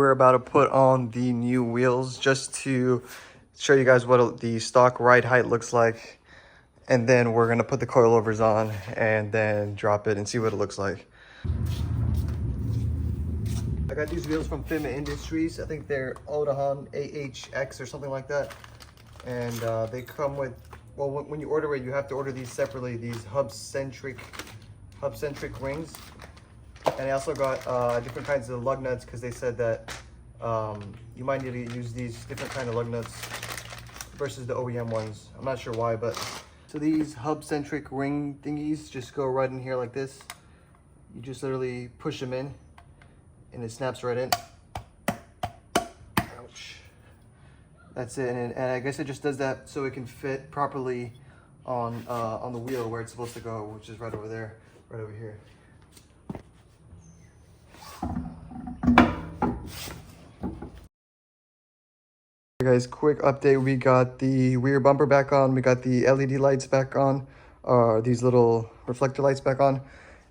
we're about to put on the new wheels just to show you guys what the stock ride height looks like. And then we're gonna put the coilovers on and then drop it and see what it looks like. I got these wheels from Fitment Industries. I think they're Odahan AHX or something like that. And they come with, well, when you order it, you have to order these separately, these hub-centric rings. And I also got different kinds of lug nuts because they said that you might need to use these different kind of lug nuts versus the OEM ones. I'm not sure why, but so these hub-centric ring thingies just go right in here like this. You just literally push them in and it snaps right in. Ouch. That's it, and I guess it just does that so it can fit properly on the wheel where it's supposed to go, which is right over there, right over here. Hey guys, quick update. We got the rear bumper back on. We got the LED lights back on, these little reflector lights back on.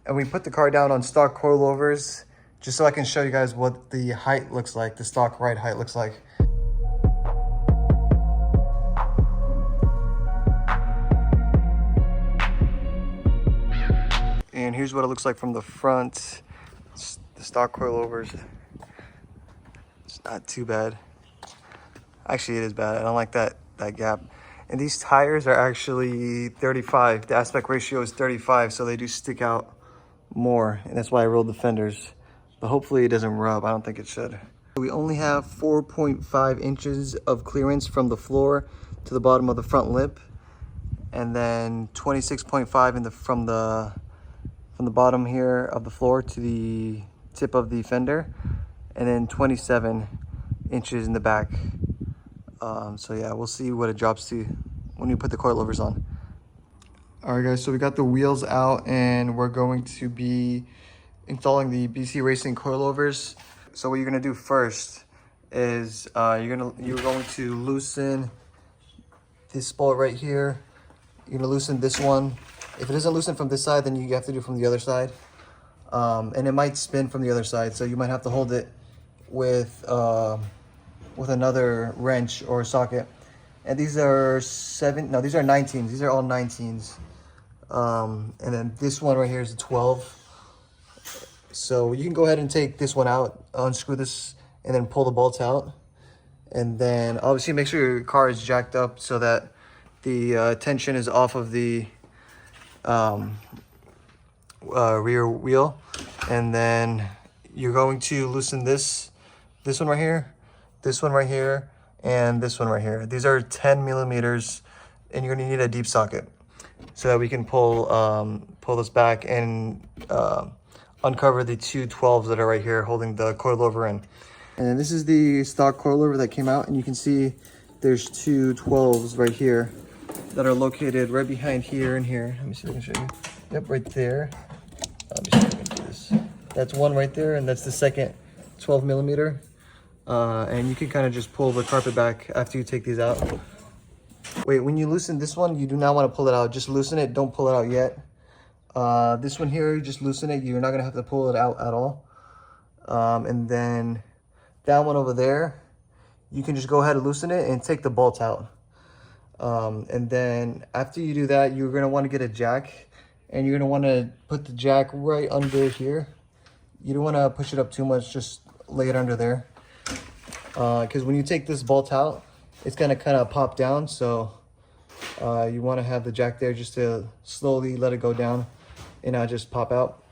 And we put the car down on stock coilovers just so I can show you guys what the height looks like, the stock ride height looks like. And here's what it looks like from the front. It's the stock coilovers. It's not too bad. Actually, it is bad. I don't like that gap. And these tires are actually 35. The aspect ratio is 35, so they do stick out more. And that's why I rolled the fenders. But hopefully it doesn't rub. I don't think it should. We only have 4.5 inches of clearance from the floor to the bottom of the front lip. And then 26.5 from the bottom here of the floor to the tip of the fender. And then 27 inches in the back. So yeah, we'll see what it drops to when we put the coilovers on. All right guys, so we got the wheels out and we're going to be installing the BC Racing coilovers. So what you're gonna do first is you're going to loosen this bolt right here. You're gonna loosen this one. If it isn't loosened from this side, then you have to do it from the other side. And it might spin from the other side, so you might have to hold it with another wrench or socket. And these are 19s. These are all 19s. And then this one right here is a 12. So you can go ahead and take this one out, unscrew this, and then pull the bolts out. And then obviously make sure your car is jacked up so that the tension is off of the rear wheel. And then you're going to loosen this one right here, this one right here, and this one right here. These are 10 millimeters, and you're gonna need a deep socket so that we can pull this back and uncover the two 12s that are right here holding the coilover in. And then this is the stock coilover that came out, and you can see there's two 12s right here that are located right behind here and here. Let me see if I can show you. Yep, right there. Let me see if I can do this. That's one right there, and that's the second 12 millimeter. And you can kind of just pull the carpet back after you take these out. Wait, when you loosen this one, you do not want to pull it out. Just loosen it, don't pull it out yet. This one here, just loosen it. You're not gonna have to pull it out at all. And then that one over there, you can just go ahead and loosen it and take the bolts out. And then after you do that, you're gonna want to get a jack, and you're gonna want to put the jack right under here. You don't want to push it up too much, just lay it under there. Because when you take this bolt out, it's gonna kind of pop down. So you want to have the jack there just to slowly let it go down and not just pop out.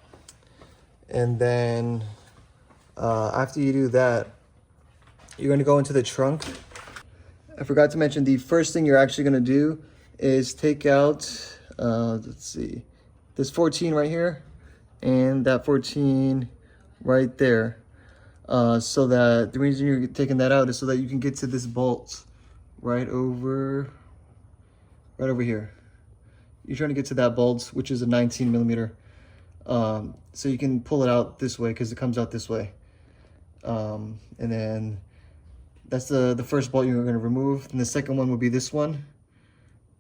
And then after you do that, you're going to go into the trunk. I forgot to mention, the first thing you're actually going to do is take out, let's see, this 14 right here and that 14 right there. So that the reason you're taking that out is so that you can get to this bolt right over here. You're trying to get to that bolt, which is a 19 millimeter. So you can pull it out this way because it comes out this way. And then that's the first bolt you're going to remove. And the second one will be this one.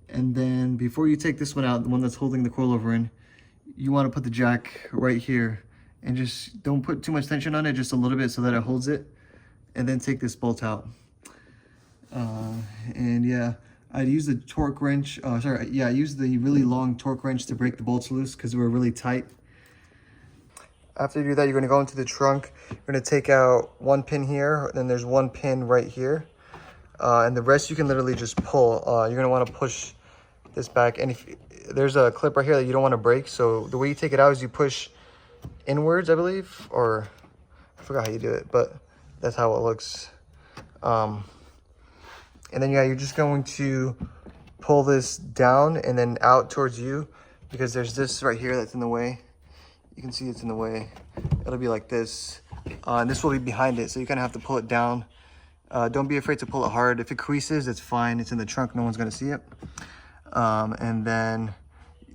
And then before you take this one out, the one that's holding the coilover in, you want to put the jack right here. And just don't put too much tension on it, just a little bit so that it holds it. and then take this bolt out. And yeah, I'd use the torque wrench. I used the really long torque wrench to break the bolts loose because they were really tight. After you do that, you're going to go into the trunk. You're going to take out one pin here, then there's one pin right here. And the rest you can literally just pull. You're going to want to push this back. And if there's a clip right here that you don't want to break, so the way you take it out is you push inwards, I believe, or I forgot how you do it, but that's how it looks. And then yeah, you're just going to pull this down and then out towards you, because there's this right here that's in the way. You can see it's in the way. It'll be like this, and this will be behind it, so you kind of have to pull it down. Don't be afraid to pull it hard. If it creases, it's fine. It's in the trunk. No one's going to see it. And then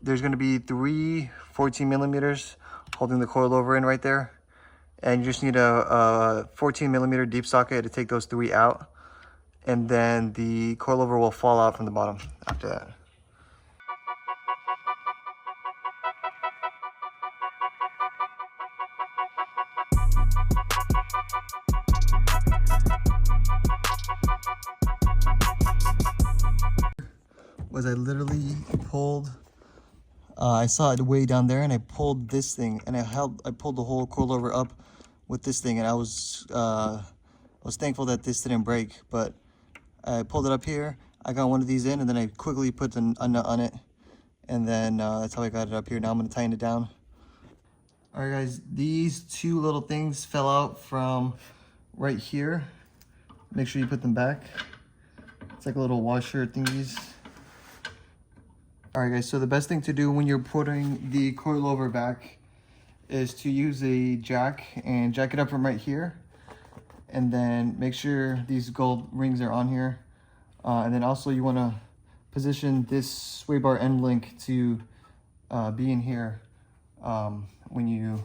there's going to be 3 14 millimeters holding the coilover in right there. And you just need a 14 millimeter deep socket to take those 3 out. And then the coilover will fall out from the bottom after that. Was I literally pulled, I saw it way down there, and I pulled this thing, and I pulled the whole coilover up with this thing, and I was thankful that this didn't break. But I pulled it up here, I got one of these in, and then I quickly put a nut on it, and then that's how I got it up here. Now I'm going to tighten it down. All right guys, these 2 little things fell out from right here. Make sure you put them back. It's like a little washer thingies. All right guys, so the best thing to do when you're putting the coilover back is to use a jack and jack it up from right here. And then make sure these gold rings are on here. And then also you want to position this sway bar end link to be in here when you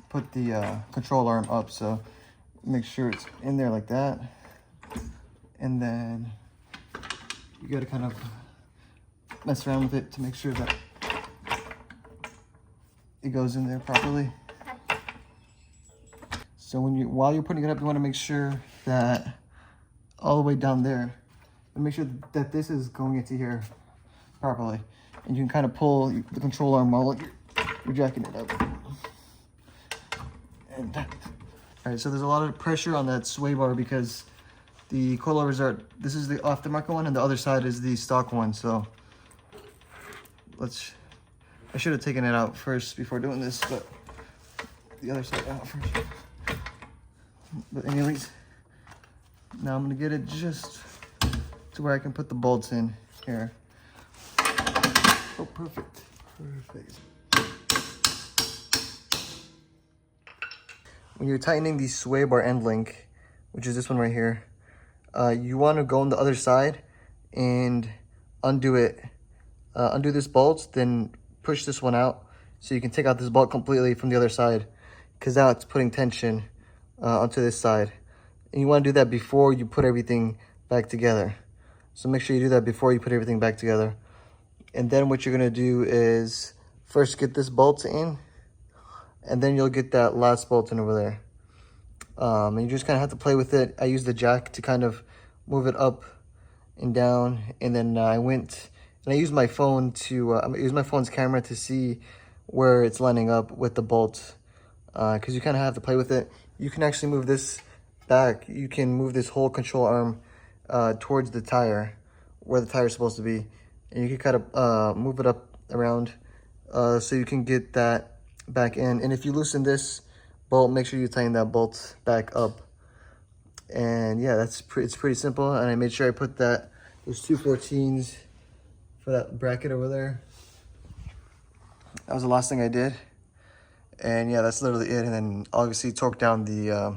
put the control arm up. So make sure it's in there like that. And then you got to kind of mess around with it to make sure that it goes in there properly. So while you're putting it up, you want to make sure that all the way down there, and make sure that this is going into here properly. And you can kind of pull the control arm while you're jacking it up. And all right, so there's a lot of pressure on that sway bar because the coilovers this is the aftermarket one, and the other side is the stock one. So I should have taken it out first before doing this, but the other side out first. But anyways, now I'm gonna get it just to where I can put the bolts in here. Oh, perfect, perfect. When you're tightening the sway bar end link, which is this one right here, you want to go on the other side and undo it. Undo this bolt, then push this one out so you can take out this bolt completely from the other side, because now it's putting tension onto this side. And you want to do that before you put everything back together. So make sure you do that before you put everything back together. And then what you're going to do is first get this bolt in, and then you'll get that last bolt in over there. And you just kind of have to play with it. I used the jack to kind of move it up and down, and then I used my phone to use my phone's camera to see where it's lining up with the bolt, because you kind of have to play with it. You can actually move this back. You can move this whole control arm towards the tire, where the tire is supposed to be, and you can kind of move it up around so you can get that back in. And if you loosen this bolt, make sure you tighten that bolt back up. And yeah, it's pretty simple. And I made sure I put those 2 14s for that bracket over there. That was the last thing I did. And yeah, that's literally it. And then obviously torque down the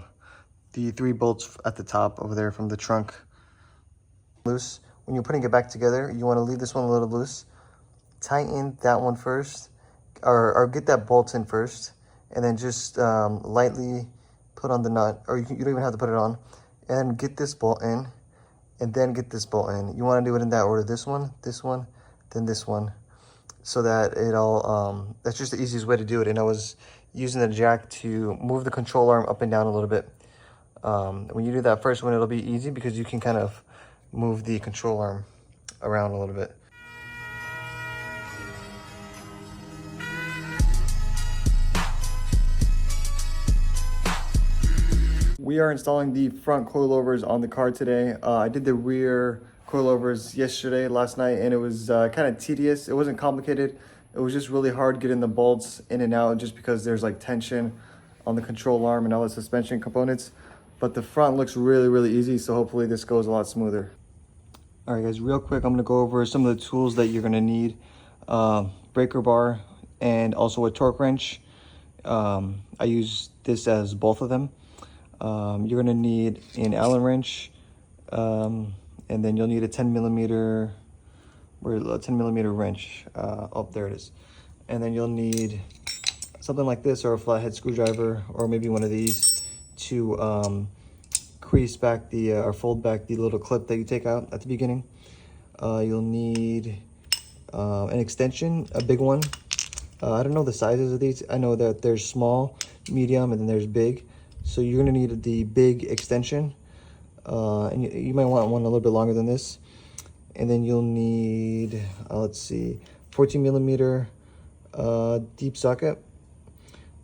3 bolts at the top over there from the trunk loose. When you're putting it back together, you want to leave this one a little loose. Tighten that one first, or get that bolt in first, and then just lightly put on the nut, or you don't even have to put it on. And then get this bolt in, and then get this bolt in. You want to do it in that order: this one, then this one, so that it all, that's just the easiest way to do it. And I was using the jack to move the control arm up and down a little bit. When you do that first one, it'll be easy because you can kind of move the control arm around a little bit. We are installing the front coilovers on the car today. I did the rear coilovers last night, and it was kind of tedious. It wasn't complicated. It was just really hard getting the bolts in and out just because there's like tension on the control arm and all the suspension components. But the front looks really, really easy, so hopefully this goes a lot smoother. All right, guys, real quick, I'm gonna go over some of the tools that you're gonna need. Breaker bar and also a torque wrench. I use this as both of them. You're gonna need an Allen wrench, and then you'll need a 10mm, wrench. Oh, there it is. And then you'll need something like this, or a flathead screwdriver, or maybe one of these to crease back the or fold back the little clip that you take out at the beginning. You'll need an extension, a big one. I don't know the sizes of these. I know that there's small, medium, and then there's big. So you're gonna need the big extension, and you might want one a little bit longer than this. And then you'll need, let's see, 14mm deep socket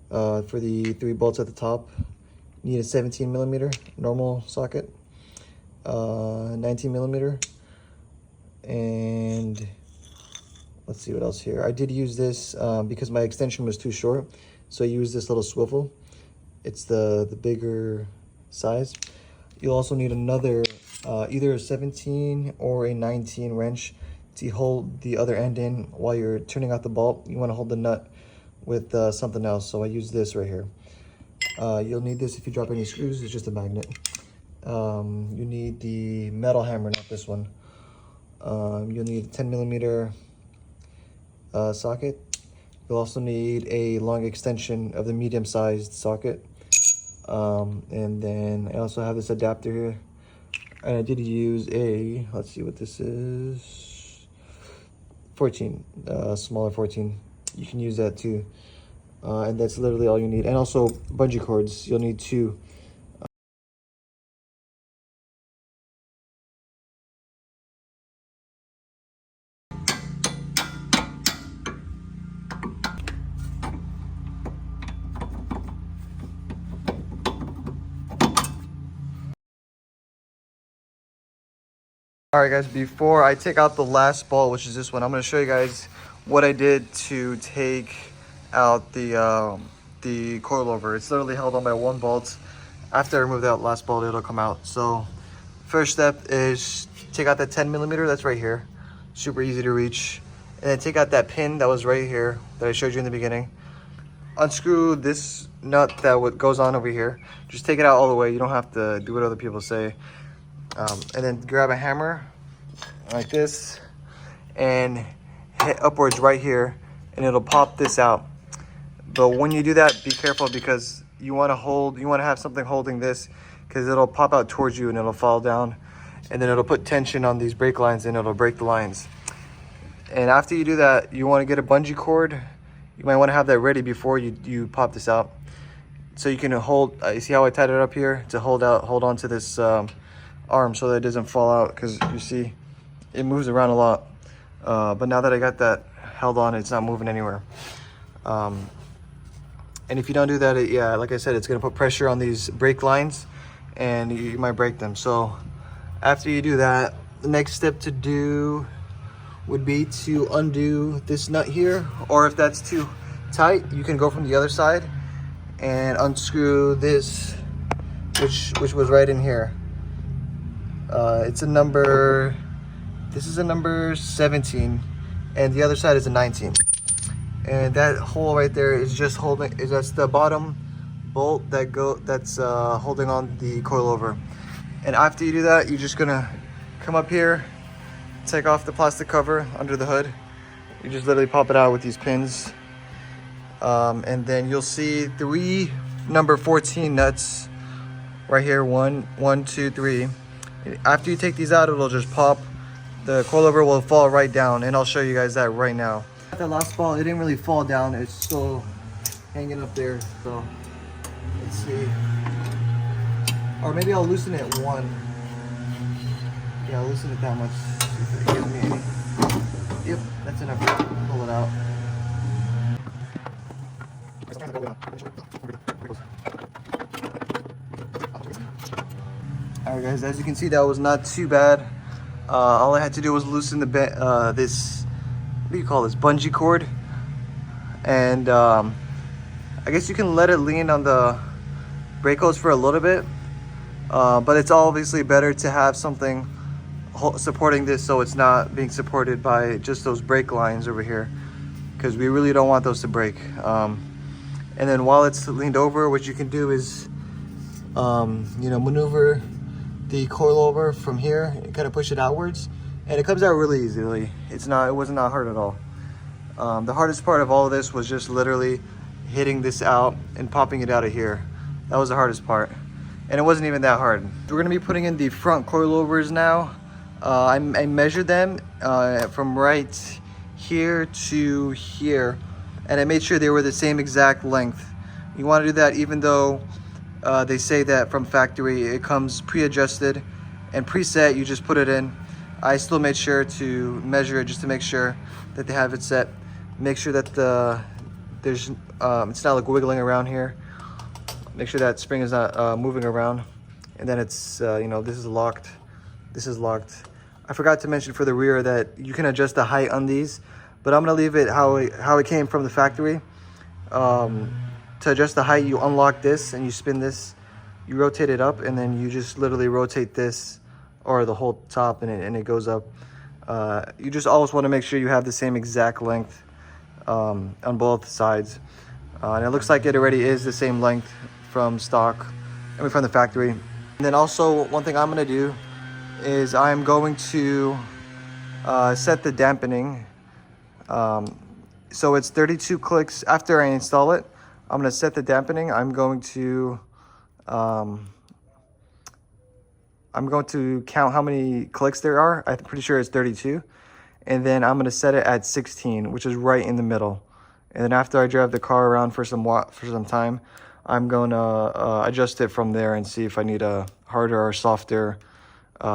for the 3 bolts at the top. You need a 17mm normal socket, 19mm, and let's see what else here. I did use this because my extension was too short, so I used this little swivel. It's the bigger size. You'll also need another, either a 17 or a 19 wrench to hold the other end in while you're turning out the bolt. You want to hold the nut with something else, so I use this right here. You'll need this if you drop any screws. It's just a magnet. You need the metal hammer, not this one. You'll need a 10mm socket. You'll also need a long extension of the medium-sized socket. And then I also have this adapter here. And I did use a, let's see what this is, 14, smaller 14. You can use that too. And that's literally all you need. And also bungee cords, you'll need 2. All right, guys, before I take out the last bolt, which is this one, I'm going to show you guys what I did to take out the coilover. It's literally held on by 1 bolt. After I remove that last bolt, it'll come out. So first step is take out that 10mm that's right here. Super easy to reach. And then take out that pin that was right here that I showed you in the beginning. Unscrew this nut that goes on over here. Just take it out all the way. You don't have to do what other people say. And then grab a hammer like this and hit upwards right here, and it'll pop this out. But when you do that, be careful, because you want to have something holding this, because it'll pop out towards you and it'll fall down, and then it'll put tension on these brake lines and it'll break the lines. And after you do that, you want to get a bungee cord. You might want to have that ready before you pop this out, so you can hold. You see how I tied it up here to hold on to this arm so that it doesn't fall out, because you see it moves around a lot. But now that I got that held on, it's not moving anywhere. And if you don't do that, yeah, like I said, it's going to put pressure on these brake lines and you might break them. So after you do that, the next step to do would be to undo this nut here, or if that's too tight, you can go from the other side and unscrew this, which was right in here. It's a number, this is a number 17, and the other side is a 19. And that hole right there is just that's the bottom bolt that's holding on the coilover. And after you do that, you're just gonna come up here, take off the plastic cover under the hood. You just literally pop it out with these pins. And then you'll see 3 number 14 nuts right here. 1, 2, 3. After you take these out, it'll just pop. The coilover will fall right down, and I'll show you guys that right now. The last ball, it didn't really fall down. It's still hanging up there. So let's see. Or maybe I'll loosen it one. Yeah, I'll loosen it that much. See if it gives me any. Yep, that's enough to pull it out. Alright guys, as you can see, that was not too bad. All I had to do was loosen the this, what do you call this, bungee cord. And I guess you can let it lean on the brake hose for a little bit. But it's obviously better to have something supporting this so it's not being supported by just those brake lines over here, because we really don't want those to break. And then while it's leaned over, what you can do is you know, maneuver the coilover from here and kind of push it outwards, and it comes out really easily. It wasn't that hard at all. The hardest part of all of this was just literally hitting this out and popping it out of here. That was the hardest part, and it wasn't even that hard. We're gonna be putting in the front coilovers now. I measured them from right here to here, and I made sure they were the same exact length. You want to do that even though they say that from factory it comes pre-adjusted and preset. You just put it in. I still made sure to measure it just to make sure that they have it set. Make sure that it's not like wiggling around here. Make sure that spring is not moving around. And then it's you know, this is locked. This is locked. I forgot to mention for the rear that you can adjust the height on these, but I'm gonna leave it how it came from the factory. To adjust the height, you unlock this and you spin this, you rotate it up, and then you just literally rotate this or the whole top, and it goes up. You just always want to make sure you have the same exact length on both sides. And it looks like it already is the same length from stock, I mean from the factory. And then also one thing I'm gonna do is I'm going to set the dampening. So it's 32 clicks after I install it. I'm going to set the dampening. I'm going to count how many clicks there are. I'm pretty sure it's 32. And then I'm going to set it at 16, which is right in the middle. And then after I drive the car around for some time, I'm going to adjust it from there and see if I need a harder or softer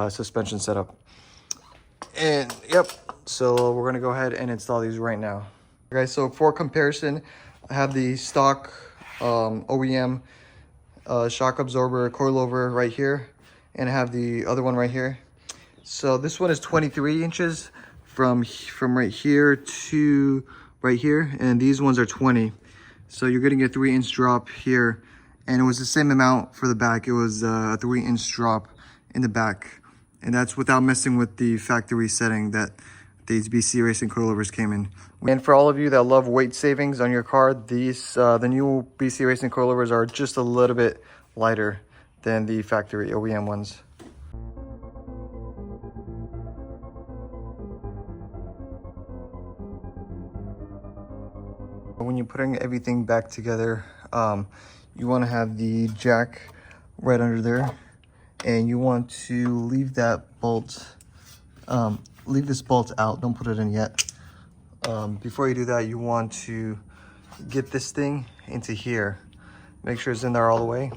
suspension setup. And yep, so we're going to go ahead and install these right now. Okay, so for comparison, I have the stock OEM shock absorber coilover right here, and I have the other one right here. So this one is 23 inches from right here to right here, and these ones are 20. So you're getting a 3-inch drop here, and it was the same amount for the back. It was a 3-inch drop in the back, and that's without messing with the factory setting that these BC Racing coilovers came in. And for all of you that love weight savings on your car, these the new BC Racing coilovers are just a little bit lighter than the factory OEM ones. When you're putting everything back together, you want to have the jack right under there, and you want to leave that bolt, leave this bolt out, don't put it in yet. Before you do that, you want to get this thing into here. Make sure it's in there all the way.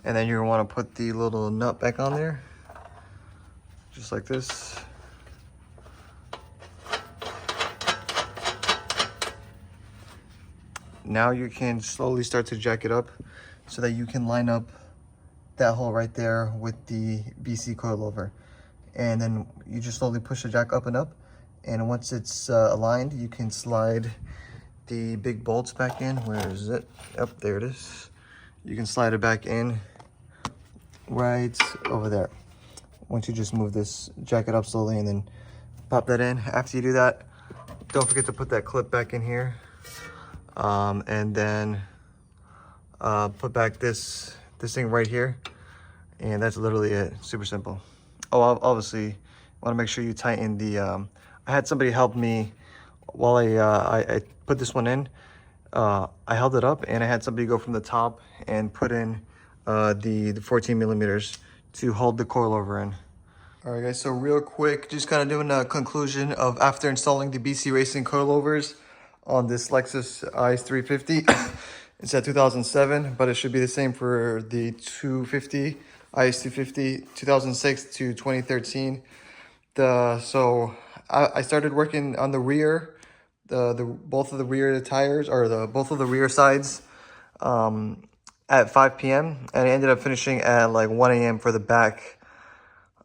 And then you're gonna want to put the little nut back on there, just like this. Now you can slowly start to jack it up so that you can line up that hole right there with the BC coilover. And then you just slowly push the jack up and up. And once it's aligned, you can slide the big bolts back in. Where is it? Yep, there it is. You can slide it back in right over there. Once you just move this, jack it up slowly, and then pop that in. After you do that, don't forget to put that clip back in here. And then put back this thing right here. And that's literally it. Super simple. Oh, obviously, want to make sure you tighten the... I had somebody help me while I put this one in. I held it up, and I had somebody go from the top and put in the 14 millimeters to hold the coilover in. All right, guys, so real quick, just kind of doing a conclusion of after installing the BC Racing coilovers on this Lexus IS350. It's a 2007, but it should be the same for the 250 IS350 2006 to 2013. So I started working on the rear, the both of the rear tires, or both of the rear sides, at 5 p.m. and I ended up finishing at like 1 a.m. for the back.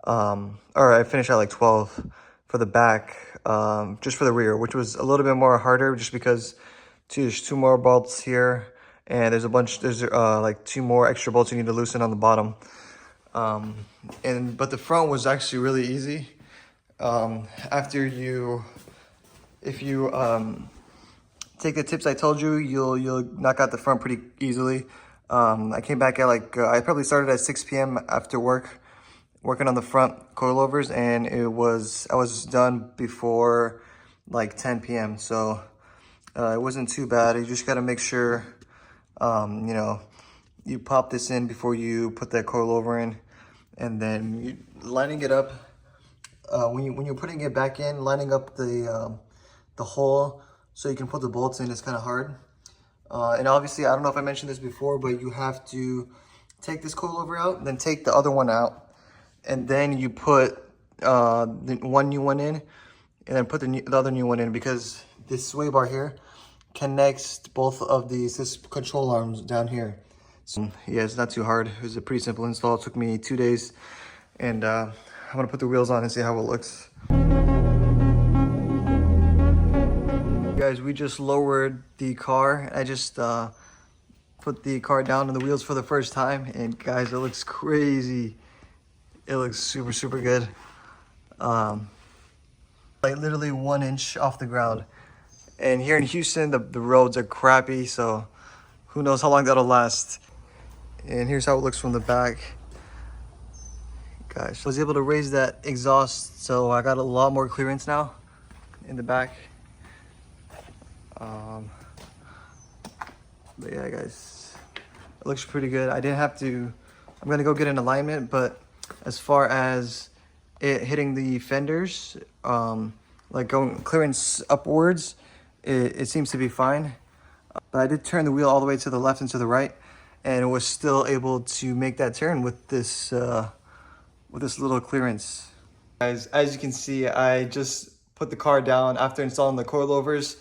Or I finished at like 12 for the back, just for the rear, which was a little bit more harder just because there's two more bolts here, and there's like 2 more extra bolts you need to loosen on the bottom. But the front was actually really easy. If you take the tips I told you, you'll knock out the front pretty easily. I came back at like, I probably started at 6 p.m. after work, working on the front coilovers, and I was done before like 10 p.m. So it wasn't too bad. You just got to make sure, you pop this in before you put that coilover in, and then lining it up. When you're putting it back in, lining up the hole so you can put the bolts in is kind of hard. And obviously, I don't know if I mentioned this before, but you have to take this coilover out, then take the other one out, and then you put the one new one in, and then put the other new one in, because this sway bar here connects both of these control arms down here. So yeah, it's not too hard. It was a pretty simple install. It took me 2 days, and I'm gonna put the wheels on and see how it looks. Guys, we just lowered the car. I just put the car down on the wheels for the first time, and guys, it looks crazy. It looks super good. Like literally 1 inch off the ground. And here in Houston, the roads are crappy, so who knows how long that'll last. And here's how it looks from the back. Gosh, I was able to raise that exhaust, so I got a lot more clearance now in the back. But yeah, guys, it looks pretty good. I didn't have to, I'm gonna go get an alignment, but as far as it hitting the fenders, like going clearance upwards, it seems to be fine. But I did turn the wheel all the way to the left and to the right, and it was still able to make that turn with this little clearance. Guys, as you can see, I just put the car down after installing the coilovers,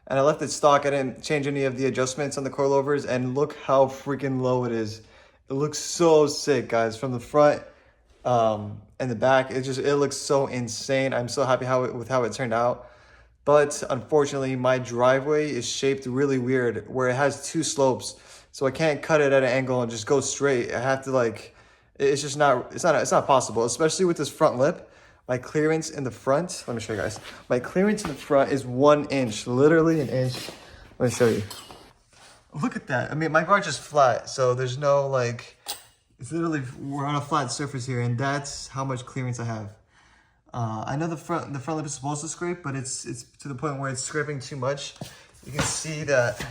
and I left it stock. I didn't change any of the adjustments on the coilovers, and look how freaking low it is. It looks so sick, guys, from the front and the back. It looks so insane. I'm so happy with how it turned out. But unfortunately, my driveway is shaped really weird, where it has 2 slopes. So I can't cut it at an angle and just go straight. I have to it's not possible, especially with this front lip. My clearance in the front, let me show you guys. My clearance in the front is 1 inch, literally an inch. Let me show you. Look at that. I mean, my garage is flat, so there's no it's literally, we're on a flat surface here, and that's how much clearance I have. I know the front lip is supposed to scrape, but it's to the point where it's scraping too much. You can see that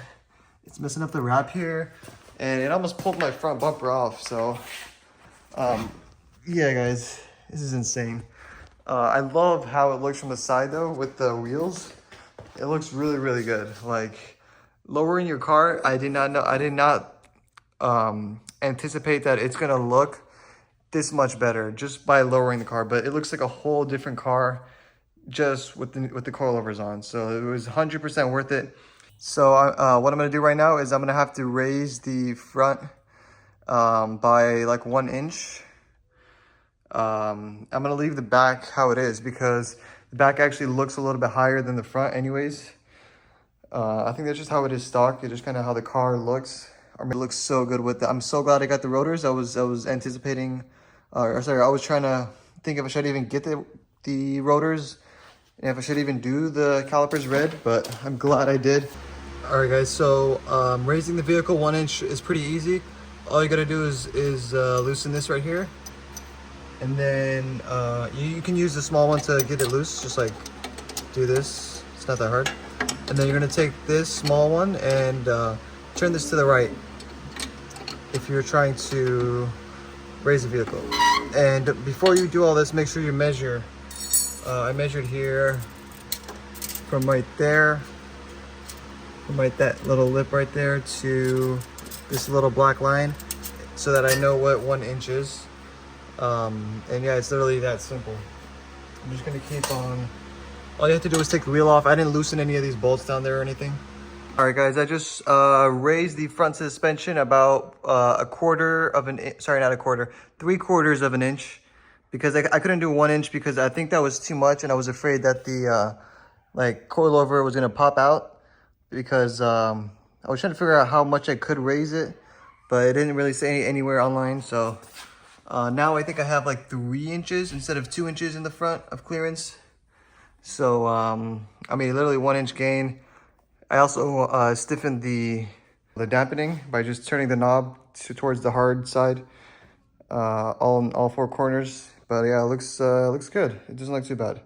it's messing up the wrap here, and it almost pulled my front bumper off. So, yeah, guys, this is insane. I love how it looks from the side though with the wheels. It looks really good. Like lowering your car, I did not anticipate that it's gonna look this much better just by lowering the car, but it looks like a whole different car just with the coilovers on. So it was 100% worth it. So what I'm gonna do right now is I'm gonna have to raise the front by like 1 inch. I'm gonna leave the back how it is, because the back actually looks a little bit higher than the front anyways. I think that's just how it is stock. It's just kind of how the car looks. It looks so good with it. I'm so glad I got the rotors. I was anticipating, I was trying to think if I should even get the rotors and if I should even do the calipers red, but I'm glad I did. All right, guys. So raising the vehicle 1 inch is pretty easy. All you gotta do is loosen this right here, and then you can use the small one to get it loose. Just like do this. It's not that hard. And then you're gonna take this small one and turn this to the right if you're trying to raise the vehicle. And before you do all this, make sure you measure. I measured here from right there, from that little lip right there to this little black line, so that I know what 1 inch is. And yeah, it's literally that simple. I'm just gonna keep on. All you have to do is take the wheel off. I didn't loosen any of these bolts down there or anything. All right, guys, I just raised the front suspension about a quarter of an inch. Sorry, not a quarter, 3/4 of an inch, because I couldn't do 1 inch because I think that was too much, and I was afraid that the like coilover was gonna pop out, because I was trying to figure out how much I could raise it, but it didn't really say anywhere online. So now I think I have like 3 inches instead of 2 inches in the front of clearance. So I mean, literally 1 inch gain. I also stiffened the dampening by just turning the knob towards the hard side, all 4 corners. But yeah, it looks good. It doesn't look too bad.